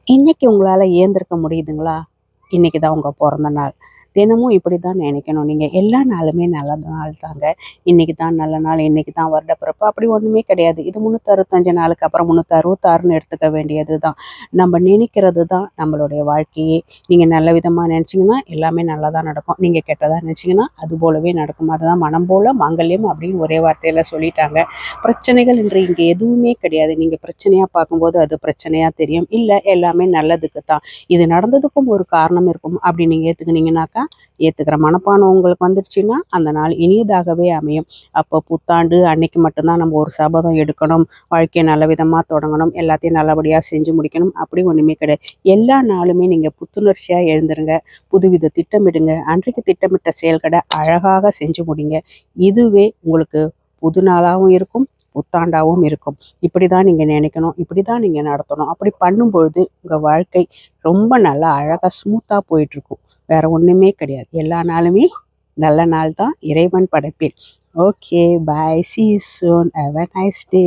இன்னைக்கு உங்களால ஏந்திருக்க முடியுதுங்களா? இன்னைக்கு தான் உங்க பொறந்த நாள். தினமும் இப்படி தான் நினைக்கணும். நீங்க எல்லா நாளுமே நல்ல நாள் தாங்க. இன்னைக்கு தான் நல்ல நாள், இன்னைக்கு தான் வருடப்பிறப்பு அப்படி ஒண்ணுமே கிடையாது. இது 365 நாளுக்கு அப்புறம் 366ன்னு எடுத்துக்க வேண்டியது தான். நம்ம நினைக்கிறது தான் நம்மளுடைய வாழ்க்கையே. நீங்க நல்ல விதமா நினைச்சீங்கன்னா, எல்லாமே நல்லதா நடக்கும். நீங்க கெட்டதா நினைச்சீங்கன்னா, அது போலவே நடக்கும். அதுதான் மனம் போல மாங்கல்யம் அப்படின்னு ஒரே வார்த்தையில சொல்லிட்டாங்க. பிரச்சனைகள் என்று இங்கே எதுவுமே கிடையாது. நீங்க பிரச்சனையா பார்க்கும்போது அது பிரச்சனையா தெரியும். இல்ல எல்லாமே நல்லதுக்கு தான். இது நடந்ததுக்கும் ஒரு காரணம் இருக்கும். அப்படி நீங்க ஏத்துக்கினீங்கனாக்கா, ஏத்துக்கிற மனப்பான்மை உங்களுக்கு வந்துருச்சுன்னா, அந்த நாள் இனியதாகவே அமையும். அப்போ புத்தாண்டு அன்னைக்கு மட்டும் தான் நம்ம ஒரு சபதம் எடுக்கணும். வாழ்க்கைய நல்ல விதமா தொடங்கணும். எல்லாத்தையும் நல்லபடியா செஞ்சு முடிக்கணும். அப்படி ஒண்ணுமே கிடையாது. எல்லா நாளுமே நீங்க புத்துணர்ச்சியா எழுந்துருங்க. புதுவித திட்டமிடுங்க. அன்றைக்கு திட்டமிட்ட செயல்கள அழகாக செஞ்சு முடிங்க. இதுவே உங்களுக்கு புது நாளாவும் இருக்கும். புத்தாண்டாவும் இருக்கும். இப்படிதான் நீங்க நினைக்கணும். இப்படிதான் நீங்க நடத்தணும். அப்படி பண்ணும்பொழுது உங்க வாழ்க்கை ரொம்ப நல்லா அழகா ஸ்மூத்தா போயிட்டுருக்கும். வேற ஒண்ணுமே கிடையாது. எல்லா நாளுமே நல்ல நாள் தான் இறைவன் படைப்பில். Okay. Bye. Sea you soon. Have a nice day.